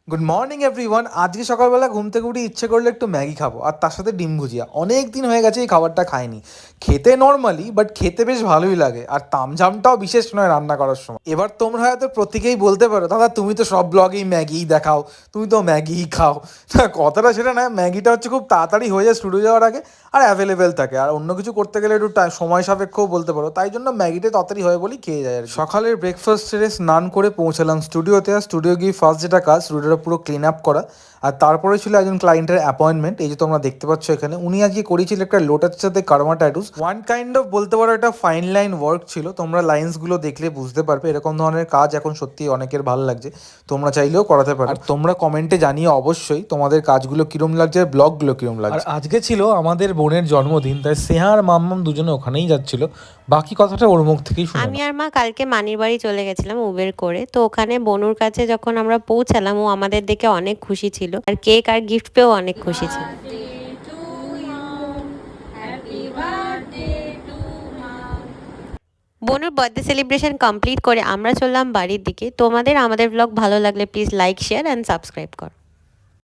Good morning everyone. আজকে সকালবেলা ঘুম থেকে উঠে ইচ্ছে করলে একটু ম্যাগি খাবো আর তার সাথে ডিম ভুজিয়া। অনেক দিন হয়ে গেছে এই খাবারটা খাইনি। খেতে নর্মালি বাট খেতে বেশ ভালোই লাগে আর তামঝামটাও বিশেষ নয় রান্না করার সময়। এবার তোমরা হয়তো প্রত্যেকেই বলতে পারো, দাদা তুমি তো সব ব্লগেই ম্যাগিই দেখাও, তুমি তো ম্যাগিই খাও। কথাটা সেটা নয়, ম্যাগিটা হচ্ছে খুব তাড়াতাড়ি হয়ে যায় স্টুডিও যাওয়ার আগে, আর অ্যাভেলেবেল থাকে, আর অন্য কিছু করতে গেলে একটু সময় সাপেক্ষও বলতে পারো, তাই জন্য ম্যাগিটা তাড়াতাড়ি হয় বলেই খেয়ে যায়। আর সকালের ব্রেকফাস্ট সেরে স্নান করে পৌঁছালাম স্টুডিওতে। আর স্টুডিও গিয়ে ফার্স্ট যেটা কাজ, স্টুডিওটা পুরো ক্লিন আপ করা। আর তারপরে ছিল একজন ক্লায়েন্টের অ্যাপয়েন্টমেন্ট, এই যে তোমরা দেখতে পাচ্ছ এখানে। উনি আজকে করেছিল একটা লোটাসের সাথে কার্মা ট্যাটুস। ওয়ান কাইন্ড অফ বলতে পারো একটা ফাইন লাইন ওয়ার্ক ছিল, তোমরা লাইন্সগুলো দেখলে বুঝতে পারবে। এরকম ধরনের কাজ এখন সত্যি অনেকের ভালো লাগছে, তোমরা চাইলেও করাতে পারো। আর তোমরা কমেন্টে জানিয়ে অবশ্যই তোমাদের কাজগুলো কিরম লাগছে, ব্লগগুলো কিরম লাগছে। আর আজকে ছিল আমাদের বোনের জন্মদিন, তাই স্নেহা আর মাম্মাম দুজনে ওখানেই যাচ্ছিল। বাকি কথাটা ওর মুখ থেকেই শুনে আমি আর মা কালকে মানির বাড়ি চলে গেছিলাম উবের করে। তো ওখানে বনুর কাছে যখন আমরা পৌঁছালাম, ও আমাদের দেখে অনেক খুশি ছিল আর কেক আর গিফট পেয়েও অনেক খুশি ছিল। বনুর বার্থডে সেলিব্রেশন কমপ্লিট করে আমরা চললাম বাড়ির দিকে। তোমাদের আমাদের ব্লগ ভালো লাগলে please like, share and subscribe করো।